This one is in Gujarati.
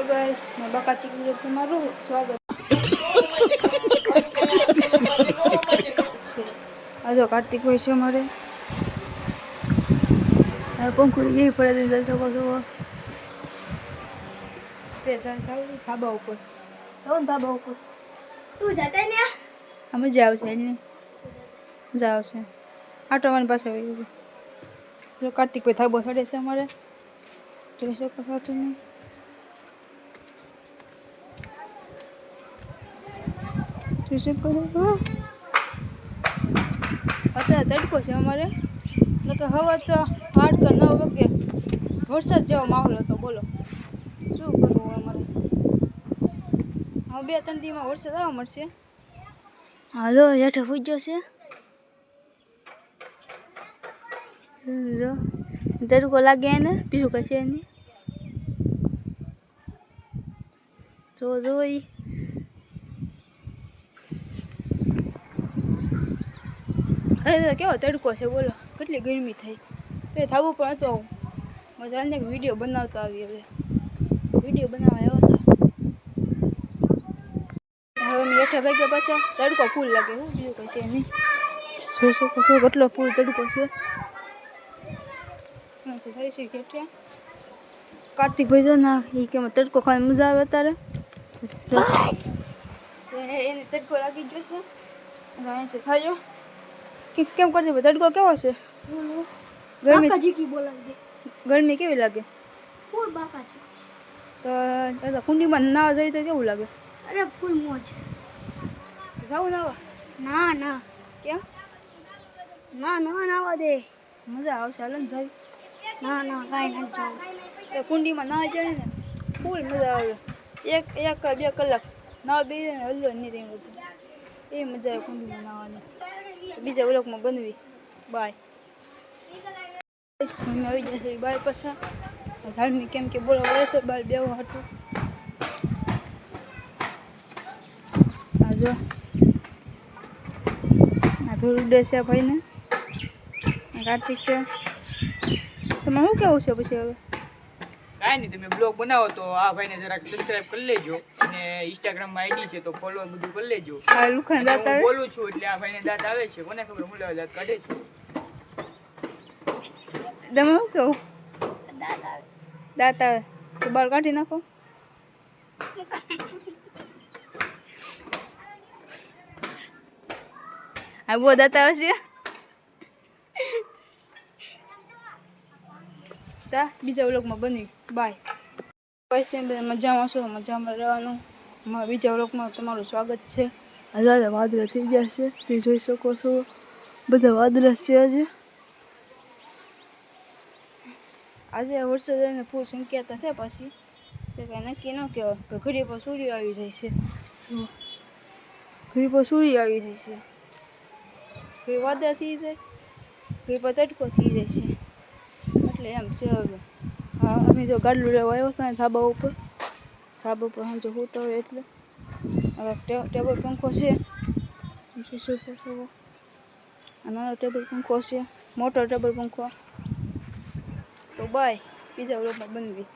હેલો ગાઈસ, मैं बका चिकन તમારું સ્વાગત છે। આજો કાર્તિક ભાઈ છે અમારે આ પંખુડી જેવી પડે છે તો કહો સ્પેશિયલ સાવ ધાબા ઉપર તો ધાબા ઉપર તું જતા ને અમે જાવ છે ને જાવ છે આટો મારી પાસે આવી જો કાર્તિક ભાઈ ધાબો ચડે છે અમારે જોઈ શકો છો તમે અત્યારે તડકો છે અમારે તો હવા તો 8 કે 9 વાગે વરસાદ જેવો માહોલ હતો બોલો શું કરવું અમારે હવે 2-3 દિવસમાં વરસાદ આવવા મળશે હાલો હેઠે પૂજ્યો છે જો તડકો લાગે ને બીજું કઈ છે નહીં જોઈ અરે કેવો તડકો છે બોલો કેટલી ગરમી થઈ તો એ થવું પણ હતું આવું મજા ને વિડીયો બનાવતો આવી હવે વિડીયો બનાવવા આવ્યો હતા હવે મેં હેઠે ભાગ્યા પાછા તડકો ફૂલ લાગે બીજું કઈ છે નહીં શું કેટલો ફૂલ તડકો છે થઈ છે કે કાર્તિક ભાઈ જો ના એ કે તડકો ખાવાની મજા આવે અત્યારે એને તડકો લાગી જશે જાય છે સાજો કેમ કરતી તડકો કેવો છે ગરમી કેવી લાગે ફૂલ બાકા છે તો કુંડીમાં નાવા જોઈએ તો કેવું લાગે અરે ફૂલ મોજ જાવ નાવા ના ના કેમ ના ના નાવા દે મજા આવશે હાલ ને જાય ના ના કાંઈ નથી જાવ તો કુંડીમાં નાવા જાય ને ફૂલ મજા આવે એક 2 કલાક નાવા બે ને હલ્લો નહીં રહી બધું એ મજા આવે કુંડીમાં નાવાની બીજા વ્લોગમાં બનવી બાય અમે આવી જશે બાય પાછા ધાર્મિક કેમ કે બોલાવા તો બાર બેવું હતું આ જો આ થોડું ઉડે છે ભાઈને કાર્તિક છે તમારે શું કેવું છે પછી હવે કાંઈ નહીં તમે બ્લોગ બનાવો તો આ ભાઈને જરાક સબસ્ક્રાઇબ કરી લેજો અને ઇન્સ્ટાગ્રામમાં આઈડી છે તો ફોલો બધું કરી લેજો આ લુખાન દાંત આવે બોલું છું એટલે આ ભાઈને દાંત આવે છે કોને ખબર મુલાવા દાંત કાઢે છે તમે શું કેવું દાંત આવે તો બાર કાઢી નાખો આ બહુ દાંત આવે છે તા બીજા વ્લોગમાં બની બાય પછી મજામાં છો મજામાં રહેવાનું અમારા બીજા વ્લોગમાં તમારું સ્વાગત છે હજારે વાદળા થઈ ગયા છે તે જોઈ શકો છો બધા વાદળા છે આજે વરસાદ એને ફૂલ સંખ્યાતા છે પછી તે કાંઈ નક્કી ન કહેવાય ઘડી પર સૂર્ય આવી જાય છે ઘડી પર સૂર્ય આવી જાય છે ઘડી વાદળા થઈ જાય ઘડી પર તડકો થઈ જાય છે એટલે એમ છે હવે હા અમે જો ગાડલું લેવા આવ્યો હતા ધાબા ઉપર સાંજે હોતા હોય એટલે હવે ટેબલ પંખો છે નાનો ટેબલ પંખો છે મોટો ટેબલ પંખો તો બાય બીજા વ્લોગમાં બનવી